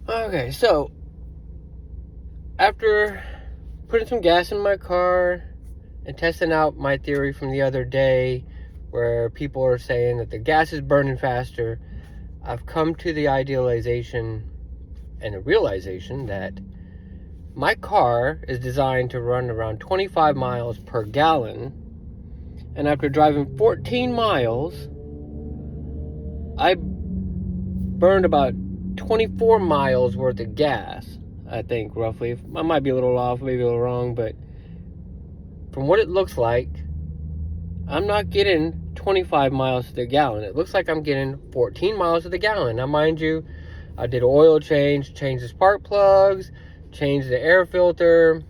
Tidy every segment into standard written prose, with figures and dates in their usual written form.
Okay, so after putting some gas in my car and testing out my theory from the other day where people are saying that the gas is burning faster, I've come to the idealization and the realization that my car is designed to run around 25 miles per gallon, and after driving 14 miles, I burned about 24 miles worth of gas, I think, roughly. I might be a little off, maybe a little wrong, but from what it looks like, I'm not getting 25 miles to the gallon. It looks like I'm getting 14 miles to the gallon. Now, mind you, I did oil change, changed the spark plugs, changed the air filter,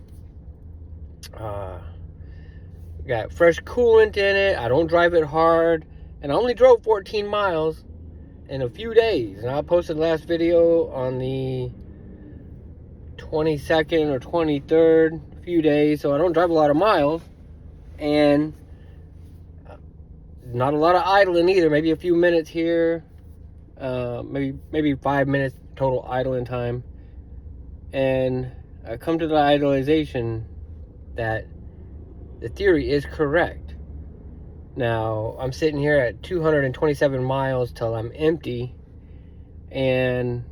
got fresh coolant in it. I don't drive it hard, and I only drove 14 miles in a few days. And I posted the last video on the 22nd or 23rd, a few days, so I don't drive a lot of miles, and not a lot of idling either. Maybe a few minutes here, maybe 5 minutes total idling time. And I come to the idealization that the theory is correct. Now, I'm sitting here at 227 miles till I'm empty, and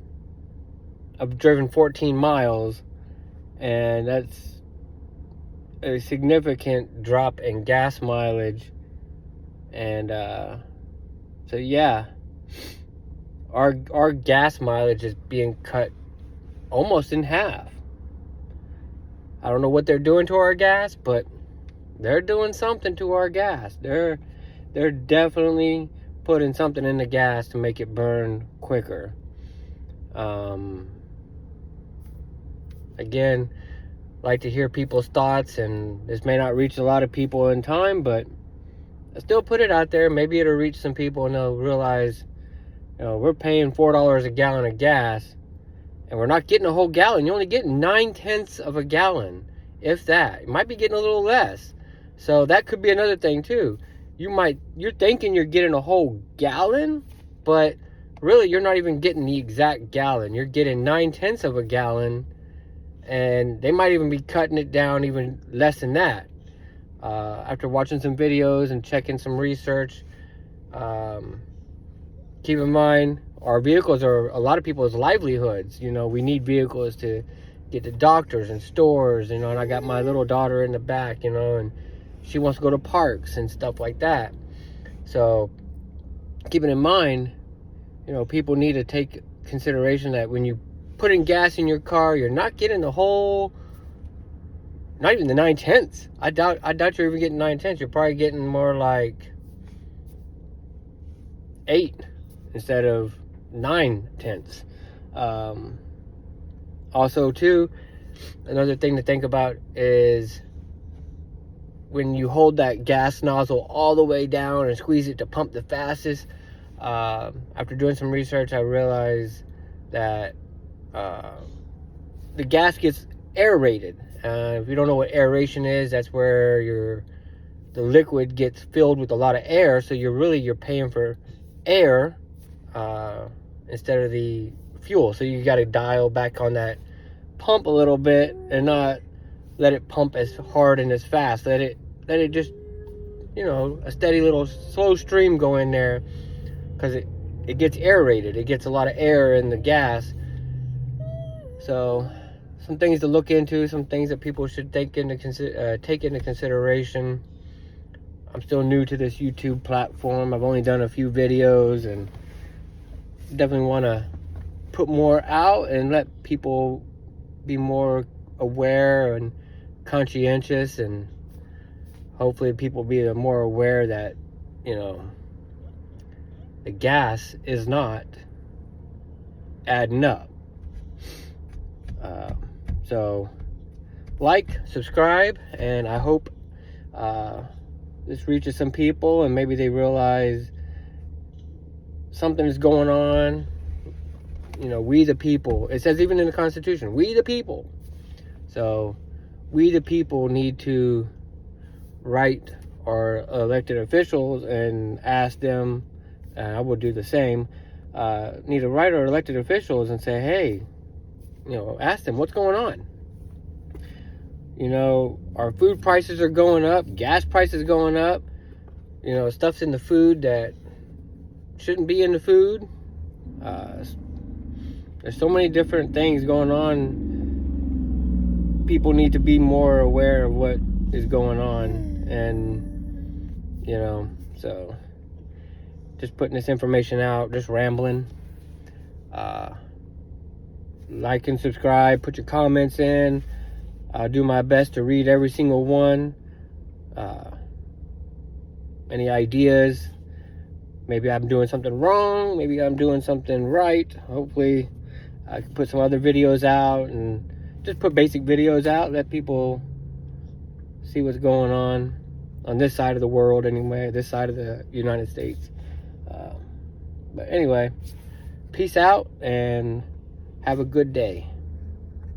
I've driven 14 miles, and that's a significant drop in gas mileage. And so yeah, our gas mileage is being cut almost in half. I don't know what they're doing to our gas, but they're doing something to our gas. They're definitely putting something in the gas to make it burn quicker. Again, like to hear people's thoughts, and this may not reach a lot of people in time, but I still put it out there. Maybe it'll reach some people and they'll realize, we're paying $4 a gallon of gas, and we're not getting a whole gallon. You're only getting 9/10 of a gallon, if that. You might be getting a little less. So that could be another thing too. You're thinking you're getting a whole gallon, but really you're not even getting the exact gallon. You're getting 9/10 of a gallon, and they might even be cutting it down even less than that. After watching some videos and checking some research, keep in mind, our vehicles are a lot of people's livelihoods. We need vehicles to get to doctors and stores, and I got my little daughter in the back, and she wants to go to parks and stuff like that. So keeping in mind, people need to take consideration that when you put in gas in your car, you're not getting the whole, not even the 9/10. I doubt you're even getting 9/10. You're probably getting more like 8 instead of 9/10. Also too, another thing to think about is when you hold that gas nozzle all the way down and squeeze it to pump the fastest. After doing some research, I realized that the gas gets aerated. If you don't know what aeration is, that's where the liquid gets filled with a lot of air, so you're paying for air instead of the fuel. So you got to dial back on that pump a little bit and not let it pump as hard and as fast. Let it just, a steady little slow stream go in there, because it gets aerated. It gets a lot of air in the gas. So some things to look into, some things that people should take into consideration. I'm still new to this YouTube platform. I've only done a few videos, and definitely want to put more out and let people be more aware and conscientious, and hopefully people be more aware that the gas is not adding up. So subscribe, and I hope this reaches some people and maybe they realize something is going on. We the people, it says even in the Constitution, we the people. So we the people need to write our elected officials and ask them, and I will do the same, need to write our elected officials and say, hey, ask them what's going on. Our food prices are going up, gas prices going up. Stuff's in the food that shouldn't be in the food. There's so many different things going on. People need to be more aware of what is going on, and so just putting this information out, just rambling. Like and subscribe, put your comments in. I'll do my best to read every single one. Any ideas? Maybe I'm doing something wrong, maybe I'm doing something right. Hopefully I can put some other videos out, and just put basic videos out, let people see what's going on this side of the world anyway, this side of the United States. But anyway, peace out and have a good day.